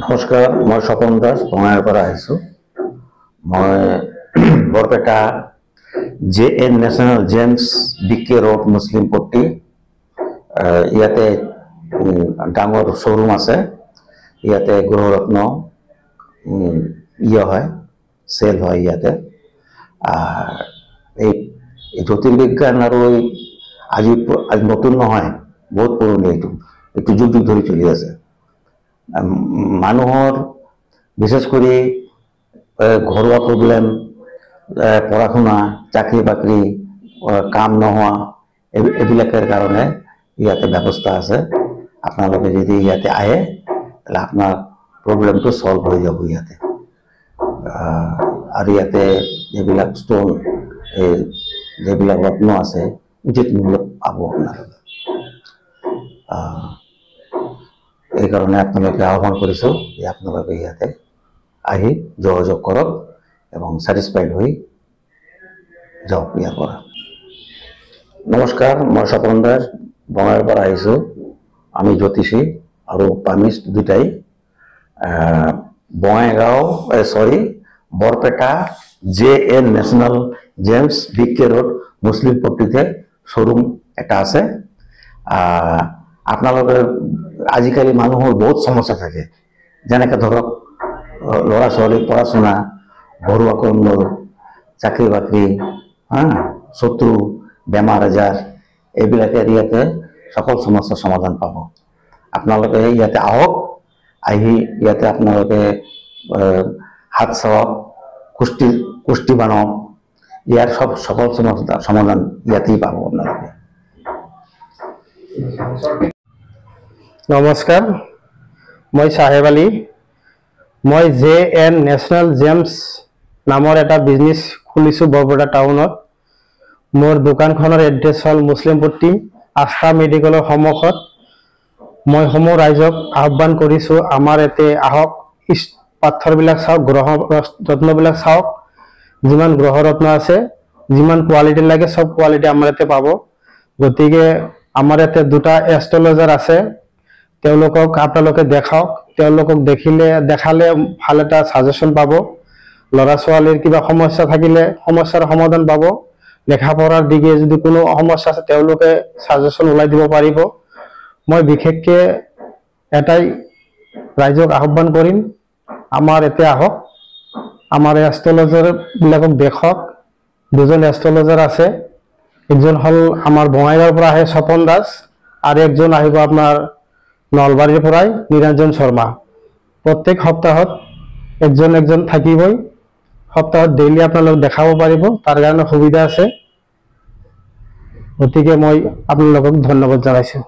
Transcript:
নমস্কাৰ, মই স্বপন দাস বঙাইৰ পৰা আহিছোঁ। মই Barpeta JN National gems BK road Muslim Patti ইয়াতে ডাঙৰ শ্ব'ৰুম আছে। ইয়াতে গৃহৰত্ন হয়, চেল হয়। ইয়াতে এই জ্যোতিৰ্বিজ্ঞান আৰু আজি নতুন নহয়, বহুত পুৰণি। এইটো যুগ যুগ ধৰি চলি আছে। মানুহৰ বিশেষ কৰে ঘৰোয়া প্ৰবলেম, পড়াশোনা, চাকৰি বাকৰি, কাম নহোৱা এইবিলাকের কারণে ইয়াতে ব্যবস্থা আছে। আপনাদের যদি ইয়াতে আহে তাহলে আপনার প্রবলেমটো সলভ হয়ে যাব। ইয়াতে আর ইয়াতে যেবিলাক স্টোন, যেবিলাক রত্ন আছে উচিত মূল্যত পাব আপনারা। এই কারণে আপনাদেরকে আহ্বান করেছো যে আপনারা ইয়াতে আহি যোগাযোগ করক এবং স্যাটিসফাইড হয়ে যাওক ইয়াৰ পৰা। নমস্কাৰ, মই স্বপন দাস বঙাইৰ পৰা আহিছোঁ। আমি জ্যোতিষী আৰু পামিষ্ট দুটাই Bongaigaon Barpeta JN National gems BK road Muslim পট্টিতে শ্ব'ৰুম এটা আছে। আপোনালোকে আজিকালি মানুহৰ বহুত সমস্যা থাকে, যেনেকৈ ধৰক ল'ৰা ছোৱালীৰ পঢ়া শুনা, ঘৰুৱা কৰ্ম, চাকৰি বাকৰি, শত্ৰু, বেমাৰ আজাৰ, এইবিলাকে ইয়াতে সকলো সমস্যাৰ সমাধান পাব। আপোনালোকে ইয়াতে আহক, আহি ইয়াতে আপোনালোকে হাত চাওক, কুষ্টি বানাওক, ইয়াৰ সকলো সমস্যাৰ সমাধান ইয়াতেই পাব আপোনালোকে। নমস্কাৰ, মই চাহেব আলী। মই JN নেশ্যনেল জেমছ নামৰ এটা বিজনেছ খুলিছোঁ বৰপেটা টাউনত। মোৰ দোকানখনৰ এড্ৰেছ হ'ল মুছলিম পট্টি আস্থা মেডিকেলৰ সন্মুখত। মই সমূহ ৰাইজক আহ্বান কৰিছোঁ, আমাৰ ইয়াতে আহক, পাথৰবিলাক চাওক, গ্ৰহ ৰত্নবিলাক চাওক। যিমান গ্ৰহ ৰত্ন আছে, যিমান কোৱালিটি লাগে সব কোৱালিটি আমাৰ ইয়াতে পাব। গতিকে আমাৰ ইয়াতে দুটা এষ্ট্ৰলজাৰ আছে, তেওঁলোকক আপোনালোকে দেখাওক। তেওঁলোকক দেখালে ভাল এটা ছাজেশ্যন পাব। ল'ৰা ছোৱালীৰ কিবা সমস্যা থাকিলে সমস্যাৰ সমাধান পাব। লেখা পঢ়াৰ দিগে যদি কোনো সমস্যা আছে তেওঁলোকে ছাজেশ্যন ওলাই দিব পাৰিব। মই বিশেষকৈ এটাই ৰাইজক আহ্বান কৰিম, আমাৰ ইয়াতে আহক, আমাৰ এষ্ট্ৰলজাৰবিলাকক দেখক। দুজন এষ্ট্ৰলজাৰ আছে, একজন হ'ল আমাৰ বঙাইগাঁৱৰ পৰা আহে স্বপন দাস, আৰু একজন আহিব আপোনাৰ নলবাৰীৰ পৰাই নিৰঞ্জন শৰ্মা। প্ৰত্যেক সপ্তাহত একজন থাকিবই। সপ্তাহত ডেইলি আপোনালোক দেখাব পাৰিব, তাৰ কাৰণে সুবিধা আছে। গতিকে মই আপোনালোকক ধন্যবাদ জনাইছোঁ।